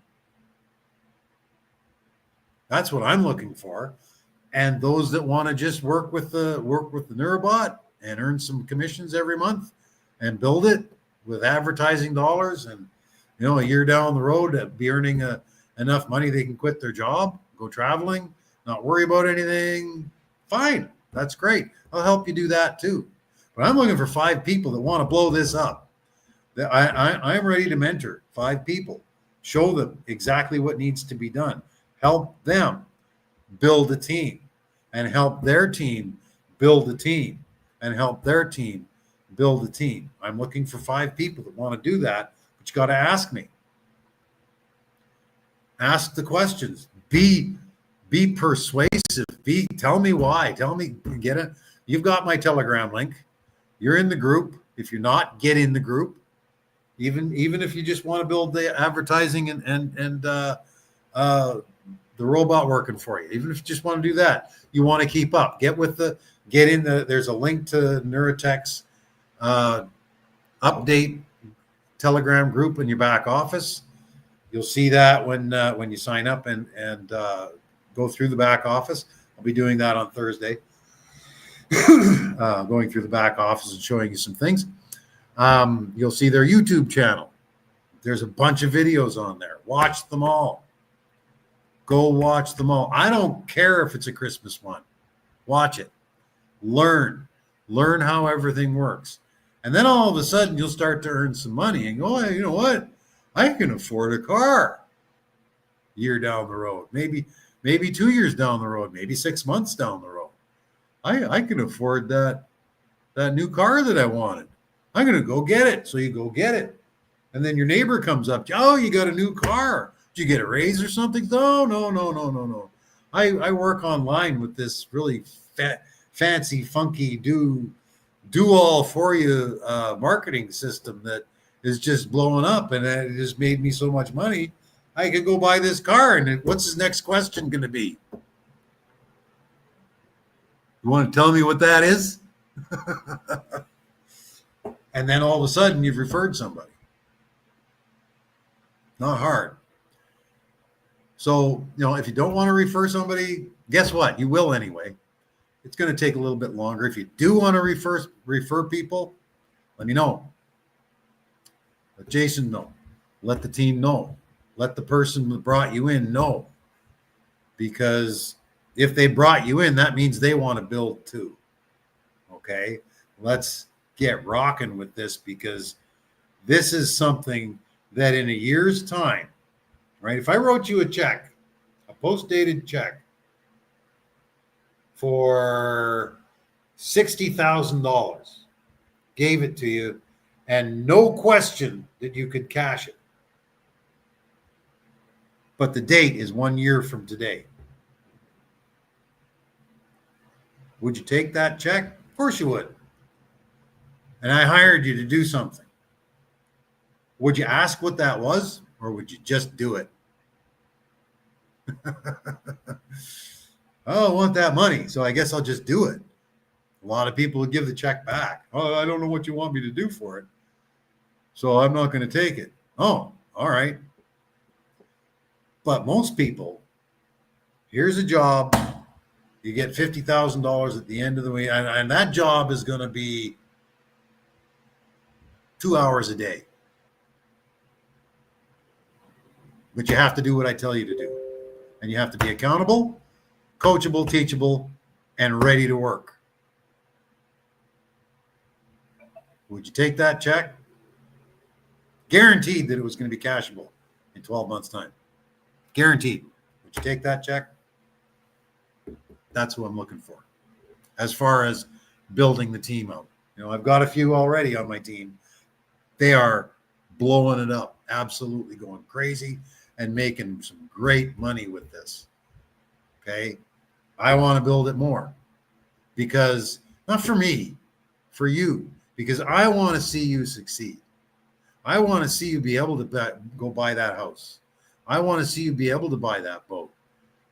That's what I'm looking for. And those that want to just work with the Neurabot and earn some commissions every month and build it with advertising dollars, and a year down the road be earning enough money they can quit their job, go traveling, not worry about anything. Fine, that's great. I'll help you do that too. But I'm looking for 5 people that want to blow this up. I'm ready to mentor 5 people, show them exactly what needs to be done, help them build a team and help their team build a team and help their team build a team. I'm looking for 5 people that want to do that, but you got to ask me. Ask the questions. Be persuasive. Tell me why. Tell me, get it. You've got my Telegram link. You're in the group. If you're not, get in the group. Even if you just want to build the advertising and the robot working for you. Even if you just want to do that, you want to keep up. Get in the. There's a link to Neuratech's update Telegram group in your back office. You'll see that when you sign up and go through the back office. I'll be doing that on Thursday. Going through the back office and showing you some things. You'll see their YouTube channel. There's a bunch of videos on there. Watch them all. Go watch them all. I don't care if it's a Christmas one. Watch it. Learn how everything works. And then all of a sudden you'll start to earn some money and go, oh, you know what? I can afford a car a year down the road, maybe 2 years down the road, maybe 6 months down the road. I can afford that new car that I wanted. I'm going to go get it. So you go get it. And then your neighbor comes up to you, oh, you got a new car. Did you get a raise or something? No. I work online with this really fancy, funky, do all for you marketing system that is just blowing up, and it just made me so much money. I could go buy this car, and what's his next question going to be? You want to tell me what that is? And then all of a sudden you've referred somebody. Not hard. So, if you don't want to refer somebody, guess what? You will anyway. It's going to take a little bit longer. If you do want to refer people, let me know. Let Jason know. Let the team know. Let the person that brought you in know. Because if they brought you in, that means they want to build too. Okay? Let's get rocking with this, because this is something that in a year's time, right? If I wrote you a check, a post-dated check for $60,000, gave it to you, and no question that you could cash it. But the date is 1 year from today. Would you take that check? Of course you would. And I hired you to do something. Would you ask what that was, or would you just do it? Oh, I want that money, so I guess I'll just do it. A lot of people would give the check back. Oh, I don't know what you want me to do for it, so I'm not going to take it. Oh, all right. But most people, here's a job. You get $50,000 at the end of the week, and that job is going to be 2 hours a day. But you have to do what I tell you to do. And you have to be accountable, coachable, teachable, and ready to work. Would you take that check? Guaranteed that it was going to be cashable in 12 months' time. Guaranteed. Would you take that check? That's what I'm looking for. As far as building the team out. I've got a few already on my team. They are blowing it up, absolutely going crazy and making some great money with this. Okay. I want to build it more, because not for me, for you, because I want to see you succeed. I want to see you be able to go buy that house. I want to see you be able to buy that boat.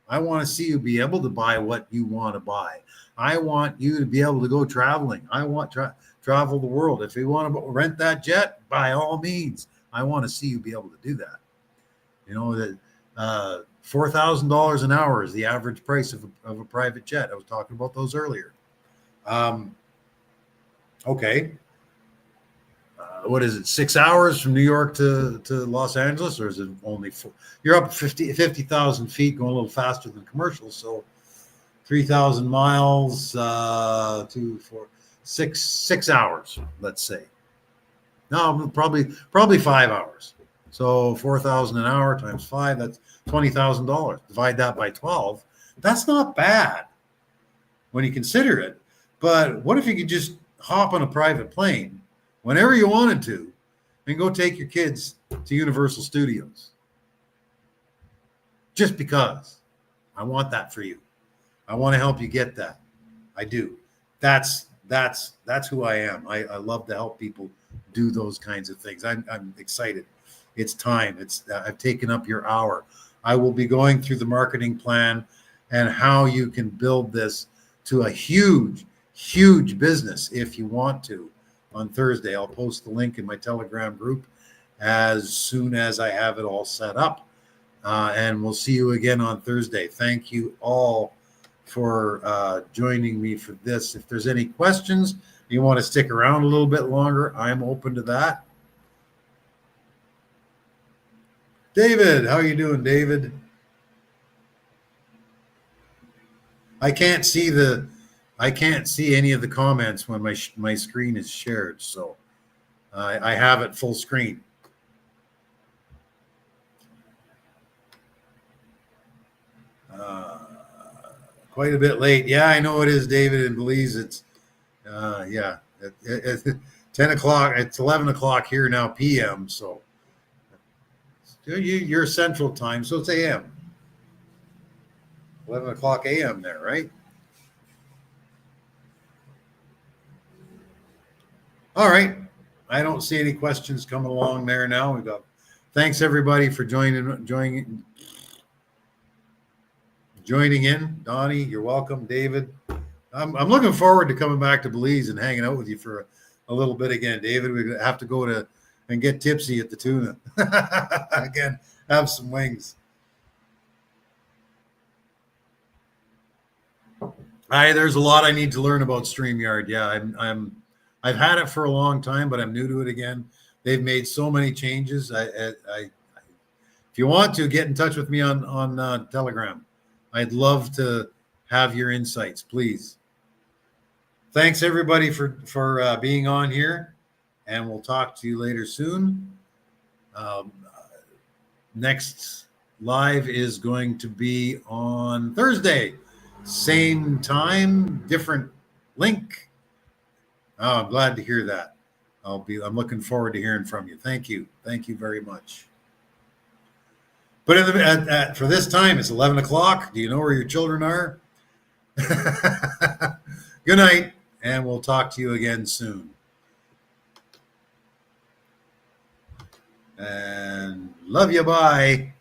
I want to see you be able to buy what you want to buy. I want you to be able to go traveling. I want travel the world. If you want to rent that jet, by all means, I want to see you be able to do that. That $4,000 an hour is the average price of a private jet. I was talking about those earlier. Okay. What is it? 6 hours from New York to Los Angeles, or is it only 4? You're up 50,000 feet, going a little faster than commercial. So 3,000 miles, 6 hours, let's say. No, probably 5 hours. So 4,000 an hour times 5, that's $20,000. Divide that by 12. That's not bad when you consider it. But what if you could just hop on a private plane whenever you wanted to and go take your kids to Universal Studios? Just because I want that for you. I want to help you get that. I do. That's who I am. I love to help people do those kinds of things. I'm excited. It's time. I've taken up your hour. I will be going through the marketing plan and how you can build this to a huge, huge business if you want to on Thursday. I'll post the link in my Telegram group as soon as I have it all set up. And we'll see you again on Thursday. Thank you all for joining me for this. If there's any questions, you want to stick around a little bit longer, I'm open to that. David, how are you doing, David? I can't see any of the comments when my screen is shared, so I have it full screen. Quite a bit late. Yeah, I know it is, David, in Belize. It's 10 o'clock. It's 11 o'clock here now, PM. So you're Central Time, so it's AM. 11 o'clock AM there, right? All right. I don't see any questions coming along there now. We've got. Thanks everybody for joining in. Donnie, you're welcome. David, I'm looking forward to coming back to Belize and hanging out with you for a little bit again. David, we have to go to and get tipsy at the tuna again. Have some wings. There's a lot I need to learn about StreamYard. Yeah, I've had it for a long time, but I'm new to it again. They've made so many changes. If you want to get in touch with me on Telegram, I'd love to have your insights, please. Thanks everybody for being on here, and we'll talk to you later soon. Next live is going to be on Thursday, same time, different link. Oh, I'm glad to hear that. I'm looking forward to hearing from you. Thank you very much. But for this time, it's 11 o'clock. Do you know where your children are? Good night, and we'll talk to you again soon. And love you. Bye.